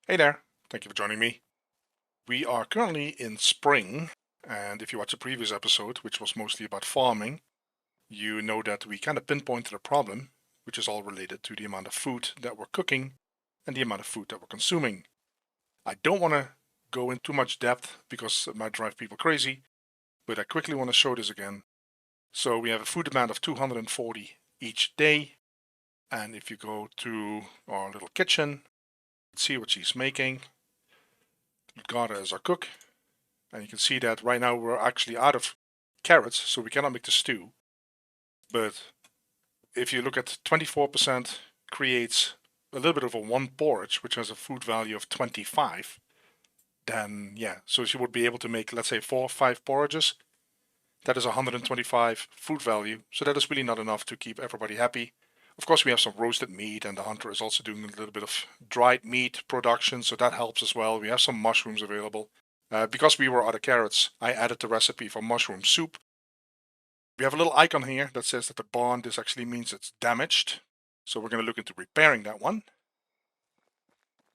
Hey there, thank you for joining me. We are currently in spring, and if you watch the previous episode, which was mostly about farming, you know that we kind of pinpointed a problem, which is all related to the amount of food that we're cooking and the amount of food that we're consuming. I don't want to go in too much depth because it might drive people crazy, but I quickly want to show this again. So we have a food demand of 240 each day, and if you go to our little kitchen, see what she's making. Garda is our cook. And you can see that right now we're actually out of carrots, so we cannot make the stew. But if you look at 24% creates a little bit over one porridge, which has a food value of 25, then yeah, so she would be able to make, let's say, 4 or 5 porridges. That is 125 food value, so that is really not enough to keep everybody happy. Of course, we have some roasted meat, and the hunter is also doing a little bit of dried meat production, so that helps as well. We have some mushrooms available. Because we were out of carrots, I added the recipe for mushroom soup. We have a little icon here that says that the barn, this actually means it's damaged. So we're going to look into repairing that one.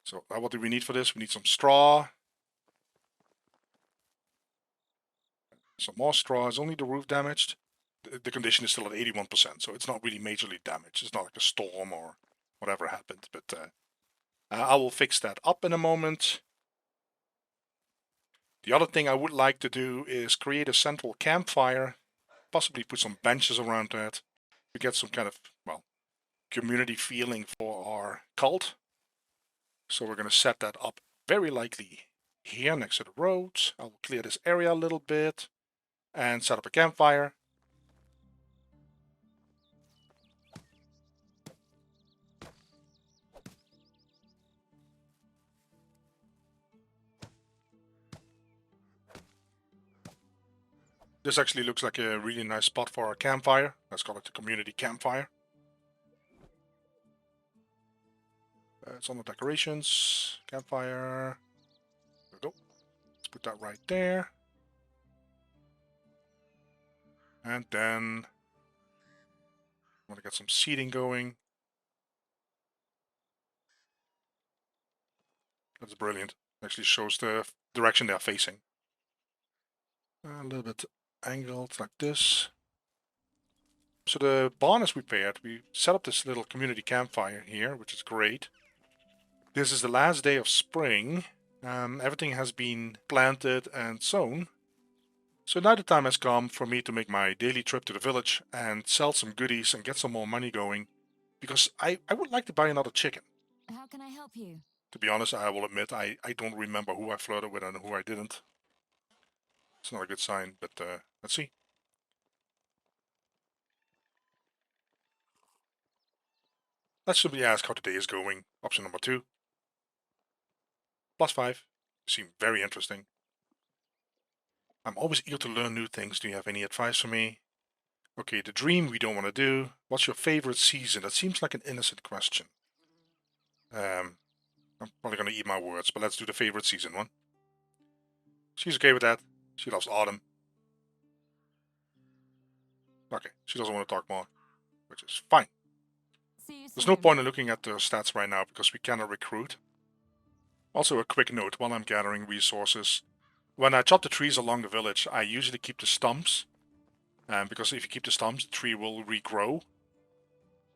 So what do we need for this? We need some straw. Some more straw. Is only the roof damaged? The condition is still at 81%, so it's not really majorly damaged. It's not like a storm or whatever happened, but I will fix that up in a moment. The other thing I would like to do is create a central campfire, possibly put some benches around that to get some kind of, well, community feeling for our cult. So we're going to set that up very likely here next to the roads. I will clear this area a little bit and set up a campfire. This actually looks like a really nice spot for our campfire. Let's call it the community campfire. It's on the decorations. Campfire. There we go. Let's put that right there. And then I want to get some seating going. That's brilliant. Actually shows the direction they're facing. A little bit angled like this. So the barn is repaired. We set up this little community campfire here, which is great. This is the last day of spring. Everything has been planted and sown. So now the time has come for me to make my daily trip to the village and sell some goodies and get some more money going. Because I would like to buy another chicken. How can I help you? To be honest, I will admit I don't remember who I flirted with and who I didn't. It's not a good sign, but let's see. Let's simply ask how the day is going. Option number 2. +5. Seem very interesting. I'm always eager to learn new things. Do you have any advice for me? Okay, the dream we don't want to do. What's your favorite season? That seems like an innocent question. I'm probably going to eat my words, but let's do the favorite season one. She's okay with that. She loves autumn. Okay, she doesn't want to talk more, which is fine. See you There's no soon. point in looking at the stats right now because we cannot recruit. Also, a quick note while I'm gathering resources. When I chop the trees along the village, I usually keep the stumps. Because if you keep the stumps, the tree will regrow.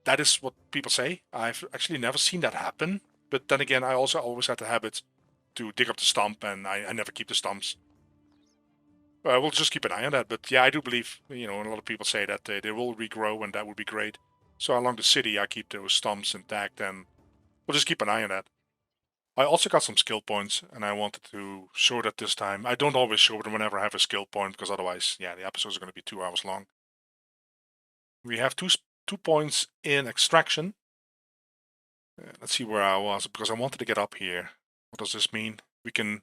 That is what people say. I've actually never seen that happen. But then again, I also always had the habit to dig up the stump, and I never keep the stumps. We'll just keep an eye on that. But yeah, I do believe, a lot of people say that they will regrow, and that would be great. So along the city, I keep those stumps intact, and we'll just keep an eye on that. I also got some skill points, and I wanted to show that this time. I don't always show them whenever I have a skill point, because otherwise, yeah, the episodes are going to be 2 hours long. We have 2 points in extraction. Let's see where I was, because I wanted to get up here. What does this mean? We can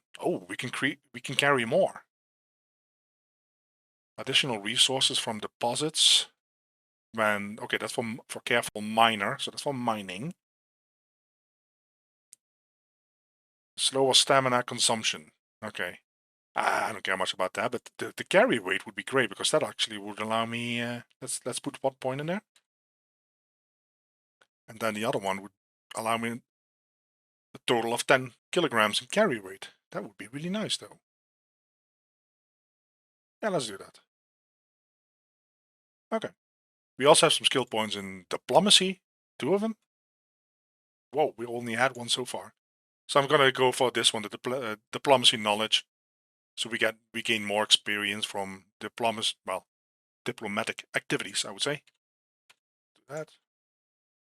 carry more. Additional resources from deposits. Okay, that's for careful miner, so that's for mining. Slower stamina consumption. Okay. I don't care much about that, but the carry weight would be great because that actually would allow me. Let's put 1 point in there, and then the other one would allow me a total of 10 kilograms in carry weight. That would be really nice, though. Yeah, let's do that. Okay. We also have some skill points in diplomacy, 2 of them. Whoa, we only had 1 so far. So I'm gonna go for this one, the diplomacy knowledge. So we gain more experience from diplomatic activities, I would say. Do that.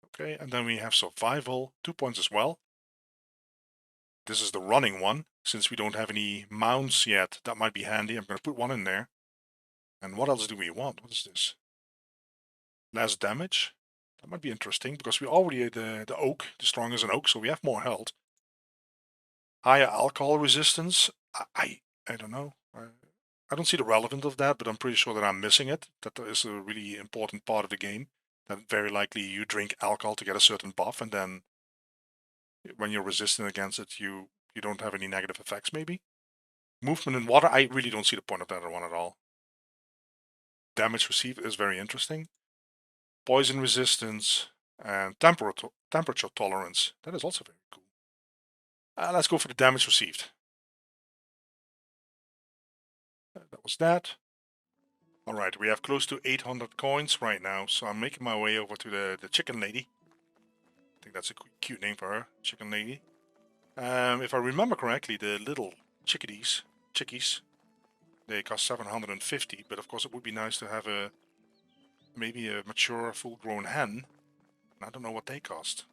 Okay, and then we have survival, 2 points as well. This is the running one. Since we don't have any mounts yet, that might be handy. I'm gonna put 1 in there. And what else do we want? What is this? Less damage. That might be interesting because we already the oak, the strong as an oak, so we have more health. Higher alcohol resistance. I don't know. I don't see the relevance of that, but I'm pretty sure that I'm missing it. That is a really important part of the game. That very likely you drink alcohol to get a certain buff, and then when you're resistant against it, you don't have any negative effects. Maybe movement in water. I really don't see the point of that one at all. Damage received is very interesting. Poison resistance and temperature tolerance. That is also very cool. Let's go for the damage received. That was that. Alright, we have close to 800 coins right now, so I'm making my way over to the chicken lady. I think that's a cute name for her, chicken lady. If I remember correctly, the little chickies, they cost 750, but of course it would be nice to have maybe a mature, full-grown hen. I don't know what they cost.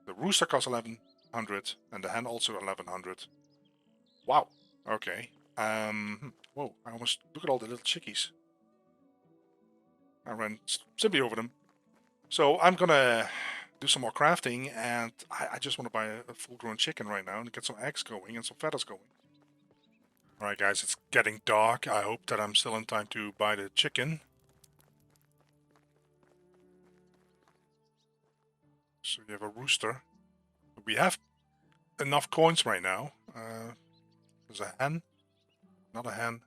The rooster costs 1100, and the hen also 1100. Wow, okay. Whoa, I almost... Look at all the little chickies. I ran simply over them. So I'm gonna do some more crafting, and I just want to buy a full-grown chicken right now and get some eggs going and some feathers going. Alright guys, it's getting dark. I hope that I'm still in time to buy the chicken. So you have a rooster. We have enough coins right now. There's a hen. Not a hen.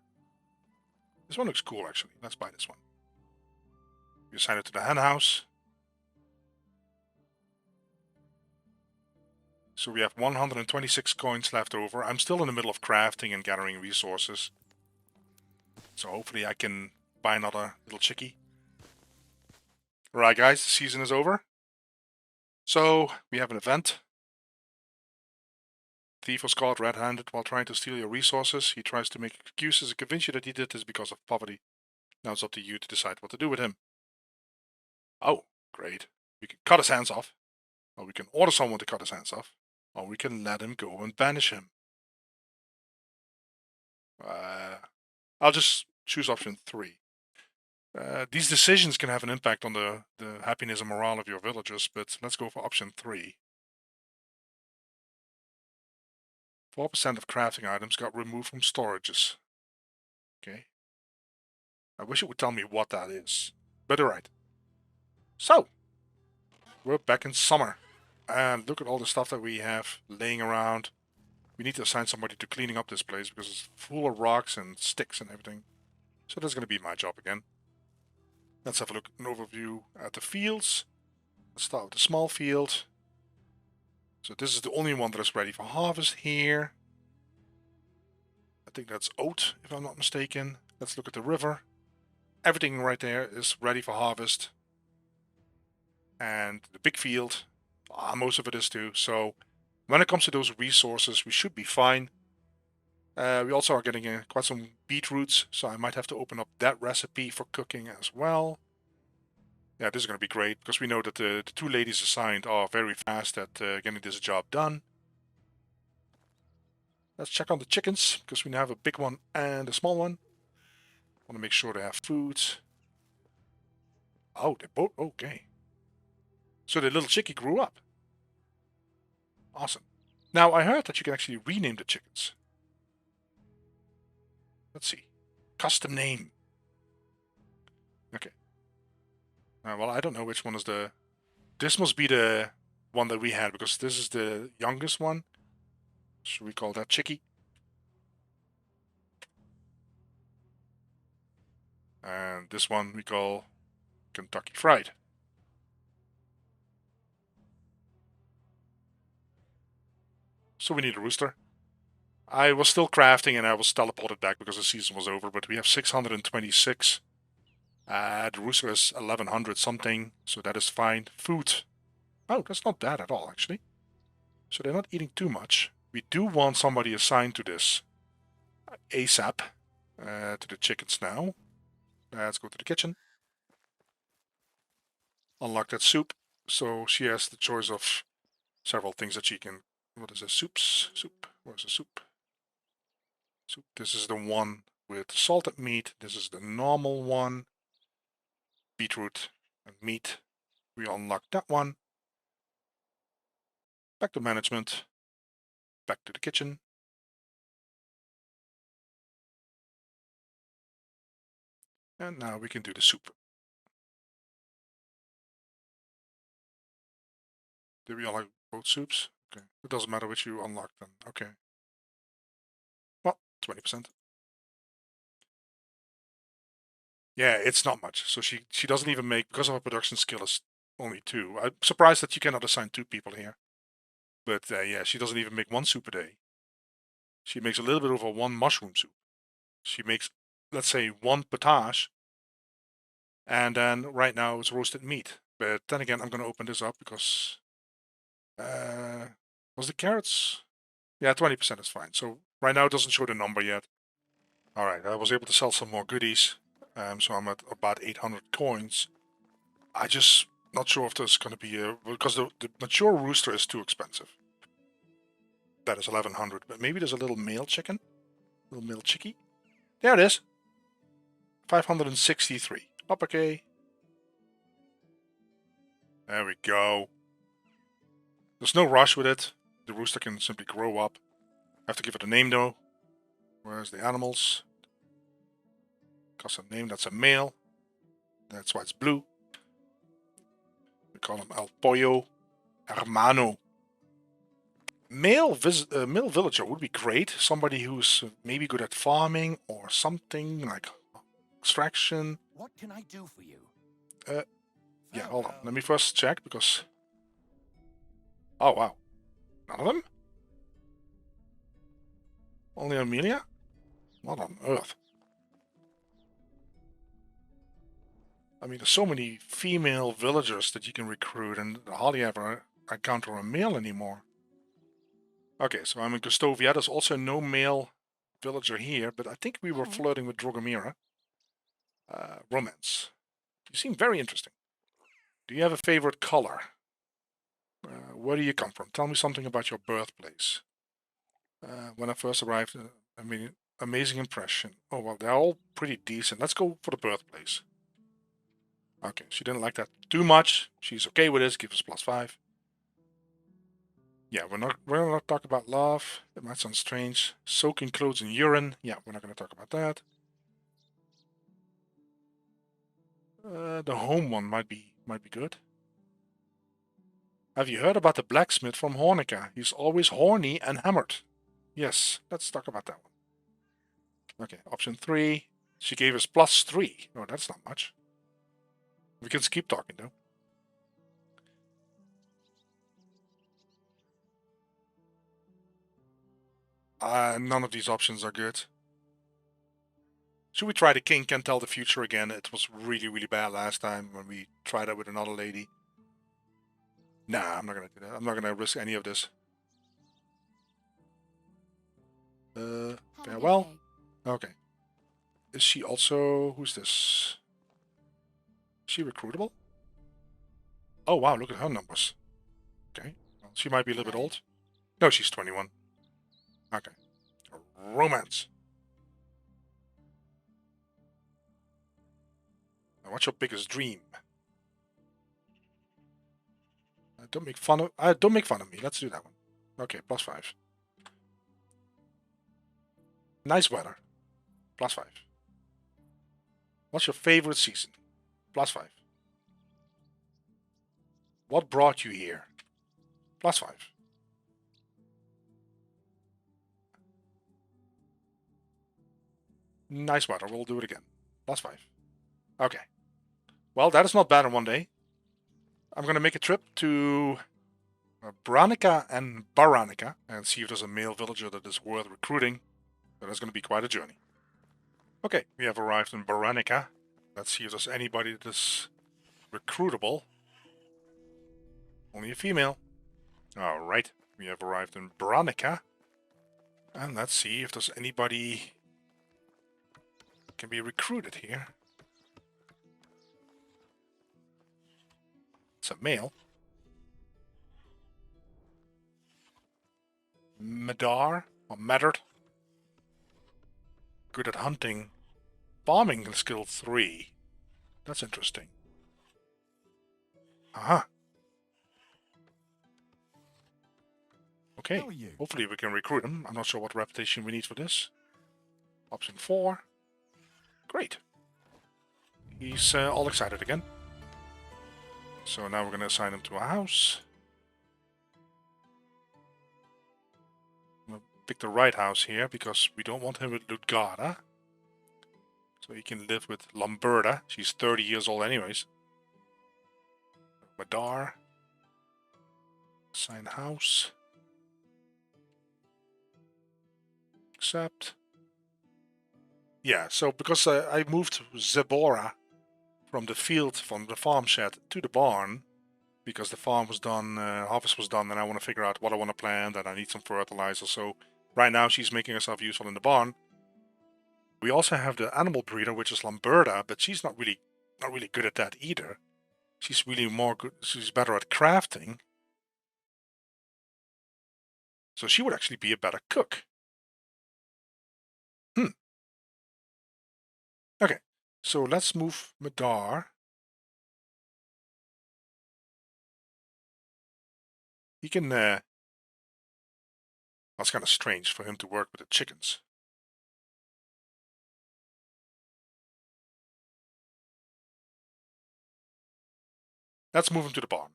This one looks cool actually. Let's buy this one. We assign it to the hen house. So we have 126 coins left over. I'm still in the middle of crafting and gathering resources. So hopefully I can buy another little chickie. Alright guys, the season is over. So we have an event. Thief was caught red-handed while trying to steal your resources. He tries to make excuses and convince you that he did this because of poverty. Now it's up to you to decide what to do with him. Oh, great. We can cut his hands off. Or we can order someone to cut his hands off. Or we can let him go and banish him. I'll just choose option 3. These decisions can have an impact on the happiness and morale of your villagers, but let's go for option 3. 4% of crafting items got removed from storages. Okay. I wish it would tell me what that is. But alright. So, we're back in summer. And look at all the stuff that we have laying around. We need to assign somebody to cleaning up this place because it's full of rocks and sticks and everything. So that's going to be my job again. Let's have a look, an overview at the fields. Let's start with the small field. So this is the only one that is ready for harvest here. I think that's oat, if I'm not mistaken. Let's look at the river. Everything right there is ready for harvest. And the big field, most of it is too. So when it comes to those resources, we should be fine. We also are getting quite some beetroots, so I might have to open up that recipe for cooking as well. Yeah, this is going to be great, because we know that the 2 ladies assigned are very fast at getting this job done. Let's check on the chickens, because we now have a big one and a small one. Want to make sure they have food. Oh, they're both okay. So the little chickie grew up. Awesome. Now, I heard that you can actually rename the chickens. Let's see. Custom name. Okay. Well, I don't know which one is the... This must be the one that we had, because this is the youngest one. Should we call that Chickie? And this one we call Kentucky Fried. So we need a rooster. I was still crafting and I was teleported back because the season was over, but we have 626. The rooster is 1100 something, so that is fine. Food. Oh, that's not bad at all, actually. So they're not eating too much. We do want somebody assigned to this ASAP, to the chickens now. Let's go to the kitchen. Unlock that soup. So she has the choice of several things that she can... What is this? Soups? Soup. Where's the soup? Soup. This is the one with salted meat. This is the normal one. Beetroot and meat. We unlock that one. Back to management. Back to the kitchen. And now we can do the soup. Did we unlock both soups? Okay. It doesn't matter which you unlock then. Okay. Well, 20%. Yeah, it's not much. So she doesn't even make, because of her production skill is only 2. I'm surprised that you cannot assign 2 people here. But yeah, she doesn't even make 1 soup a day. She makes a little bit over 1 mushroom soup. She makes, let's say, 1 potage. And then right now it's roasted meat. But then again, I'm going to open this up because... was the carrots? Yeah, 20% is fine. So right now it doesn't show the number yet. Alright, I was able to sell some more goodies. So I'm at about 800 coins. I just not sure if there's going to be a... Because the mature rooster is too expensive. That is 1100. But maybe there's a little male chicken? Little male chickie? There it is. 563. Okay. There we go. There's no rush with it. The rooster can simply grow up. I have to give it a name though. Where's the animals? Custom name, that's a male. That's why it's blue. We call him El Pollo Hermano. Male villager would be great. Somebody who's maybe good at farming or something like extraction. What can I do for you? Yeah, hold on. Let me first check because... Oh, wow. None of them? Only Amelia? What on earth? I mean, there's so many female villagers that you can recruit and hardly ever encounter a male anymore. Okay, so I'm in Gustovia. There's also no male villager here, but I think we were flirting with Drogomira. Romance. You seem very interesting. Do you have a favorite color? Where do you come from? Tell me something about your birthplace. When I first arrived, I mean, amazing impression. Oh, well, they're all pretty decent. Let's go for the birthplace. Okay, she didn't like that too much. She's okay with this. Give us +5. Yeah, we're not talking about love. That might sound strange. Soaking clothes in urine. Yeah, we're not going to talk about that. The home one might be good. Have you heard about the blacksmith from Hornica? He's always horny and hammered. Yes, let's talk about that one. Okay, option 3. She gave us +3. Oh, that's not much. We can keep talking though. None of these options are good. Should we try the King Can Tell the Future again? It was really, really bad last time when we tried that with another lady. Nah, I'm not gonna do that. I'm not gonna risk any of this. Farewell. Okay. Is she also... Who's this? Is she recruitable? Oh wow, look at her numbers. Okay. Well, she might be a little bit old. No, she's 21. Okay. Romance. Now, what's your biggest dream? Don't make fun of me. Let's do that one. Okay, +5. Nice weather. +5. What's your favorite season? +5. What brought you here? +5. Nice weather. We'll do it again. +5. Okay. Well, that is not bad in one day. I'm going to make a trip to... Branica and Baranica and see if there's a male villager that is worth recruiting. That is going to be quite a journey. Okay, we have arrived in Baranica. Let's see if there's anybody that is recruitable. Only a female. Alright, we have arrived in Baranica. And let's see if there's anybody can be recruited here. It's a male. Madar or Maddard. Good at hunting. Farming skill 3. That's interesting. Uh-huh. Okay, hopefully we can recruit him. I'm not sure what reputation we need for this. Option 4. Great. He's all excited again. So now we're going to assign him to a house. I'm going to pick the right house here because we don't want him with Ludgarda. So he can live with Lamberta. She's 30 years old anyways. Madar. Assign house. Accept. Yeah, so because I moved Zebora from the field, from the farm shed to the barn, because the farm was done, harvest was done, and I want to figure out what I want to plant, and I need some fertilizer. So right now she's making herself useful in the barn. We also have the animal breeder, which is Lamberta, but she's not really good at that either. She's really she's better at crafting. So she would actually be a better cook. Okay, so let's move Madar. He can, that's kind of strange for him to work with the chickens. Let's move him to the barn.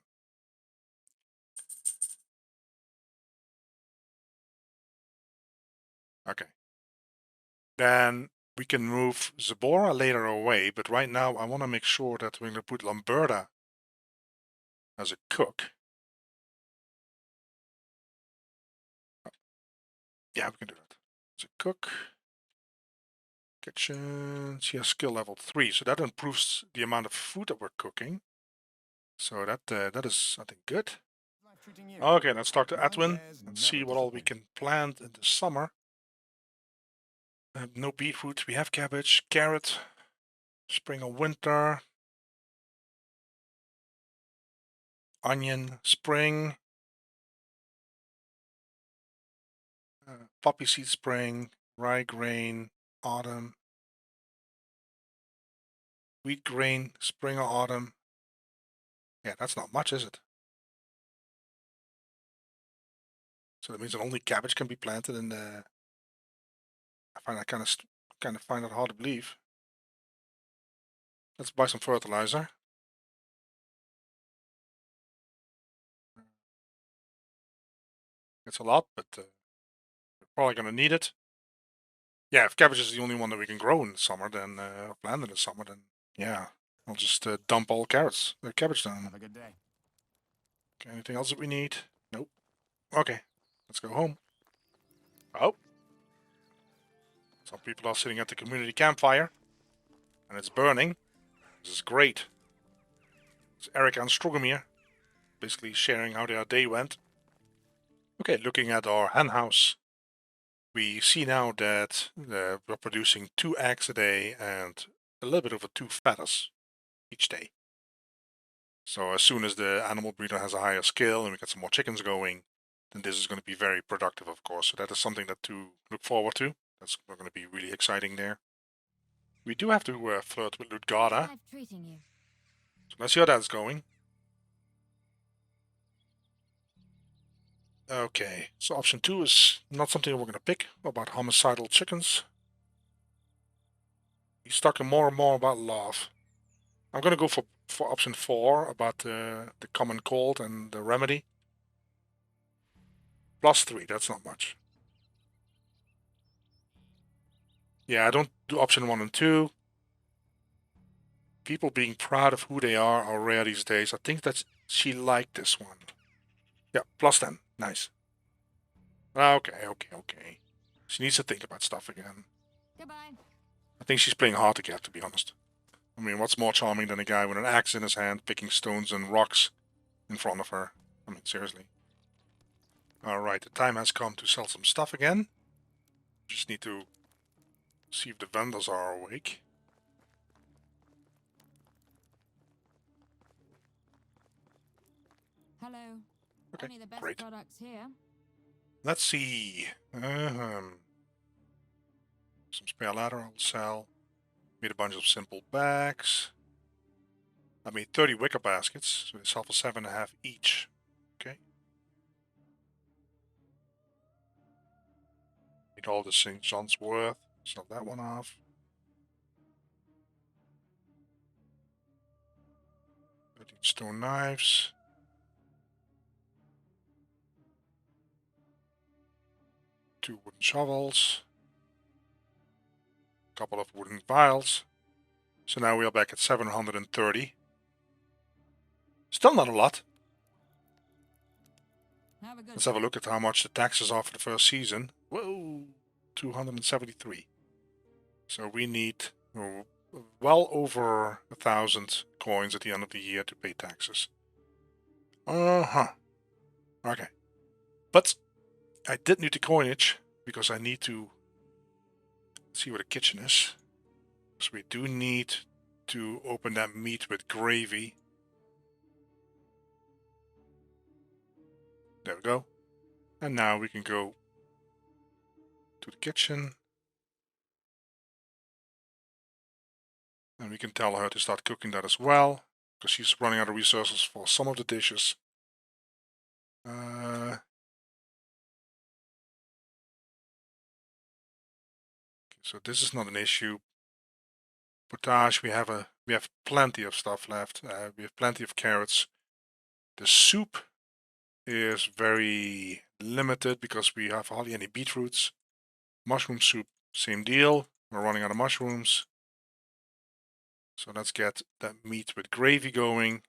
Okay. Then we can move Zebora later away, but right now I want to make sure that we're going to put Lamberta as a cook. Yeah, we can do that. As a cook. Kitchen. She has skill level 3, so that improves the amount of food that we're cooking. So that is, I think, good. Okay, let's talk to Edwin and see what all we can plant in the summer. No beetroot. We have cabbage, carrot, spring or winter, onion, spring, poppy seed, spring, rye grain, autumn, wheat grain, spring or autumn. Yeah, that's not much, is it? So that means that only cabbage can be planted in the. I find that kind of find it hard to believe. Let's buy some fertilizer. It's a lot, but we're probably gonna need it. Yeah, if cabbage is the only one that we can grow in the summer, then plant in the summer, then yeah, I'll just dump all the cabbage down. Have a good day. Okay, anything else that we need? Nope. Okay, let's go home. Oh. Some people are sitting at the community campfire, and it's burning. This is great. It's Eric and Strogomir, basically sharing how their day went. Okay, looking at our hen house, we see now that we're producing 2 eggs a day and a little bit over 2 feathers each day. So as soon as the animal breeder has a higher skill and we get some more chickens going, then this is going to be very productive, of course. So that is something to look forward to. That's going to be really exciting there. We do have to flirt with Ludgarda. So let's see how that's going. Okay, so option 2 is not something we're going to pick, about homicidal chickens. He's talking more and more about love. I'm going to go for option 4, about the common cold and the remedy. +3, that's not much. Yeah, I don't do option 1 and 2. People being proud of who they are rare these days. I think that she liked this one. Yeah, plus 10. Nice. Okay. She needs to think about stuff again. Goodbye. I think she's playing hard to get, to be honest. I mean, what's more charming than a guy with an axe in his hand picking stones and rocks in front of her? I mean, seriously. Alright, the time has come to sell some stuff again. Just need to see if the vendors are awake. Hello. Okay, Only the best great. products here. Let's see. Some spare ladder I'll sell. Made a bunch of simple bags. I made 30 wicker baskets, so they sell for 7.5 each. Okay. Made all the St. John's worth. Sell that one off. 13 stone knives. 2 wooden shovels. A couple of wooden vials. So now we are back at 730. Still not a lot. Have a good Let's have a look at how much the taxes are for the first season. Whoa, 273. So we need well over 1,000 coins at the end of the year to pay taxes. Okay. But I did need the coinage because I need to see where the kitchen is. So we do need to open that meat with gravy. There we go. And now we can go to the kitchen. And we can tell her to start cooking that as well, because she's running out of resources for some of the dishes. Okay, so this is not an issue. Potage, we have plenty of stuff left. We have plenty of carrots. The soup is very limited because we have hardly any beetroots. Mushroom soup, same deal. We're running out of mushrooms. So let's get that meat with gravy going,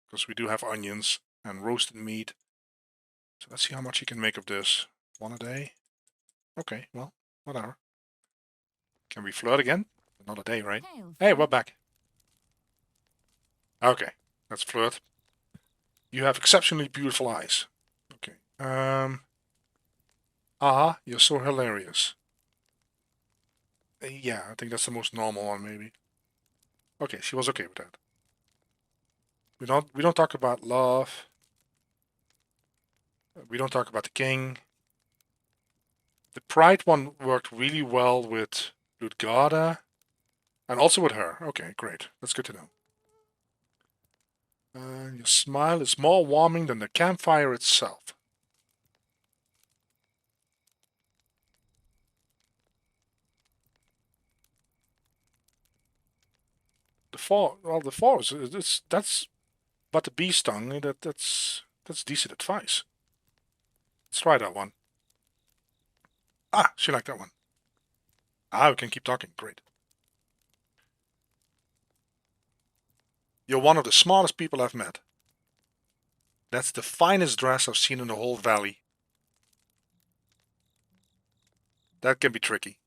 because we do have onions and roasted meat. So let's see how much you can make of this. 1 a day? Okay, well, whatever. Can we flirt again? Another day, right? Hey, we're back. Okay, let's flirt. You have exceptionally beautiful eyes. Okay. You're so hilarious. Yeah, I think that's the most normal one, maybe. Okay, she was okay with that. We don't talk about love. We don't talk about the king. The pride one worked really well with Ludgarda. And also with her. Okay, great. That's good to know. Your smile is more warming than the campfire itself. The forest. That's but the bee stung. That's decent advice. Let's try that one. She liked that one. We can keep talking. Great. You're one of the smartest people I've met. That's the finest dress I've seen in the whole valley. That can be tricky.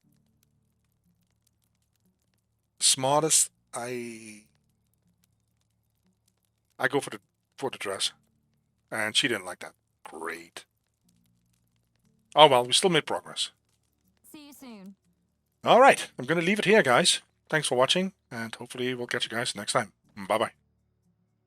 Smartest, I go for the dress. And she didn't like that. Great. Oh well, we still made progress. See you soon. Alright, I'm gonna leave it here, guys. Thanks for watching, and hopefully we'll catch you guys next time. Bye-bye.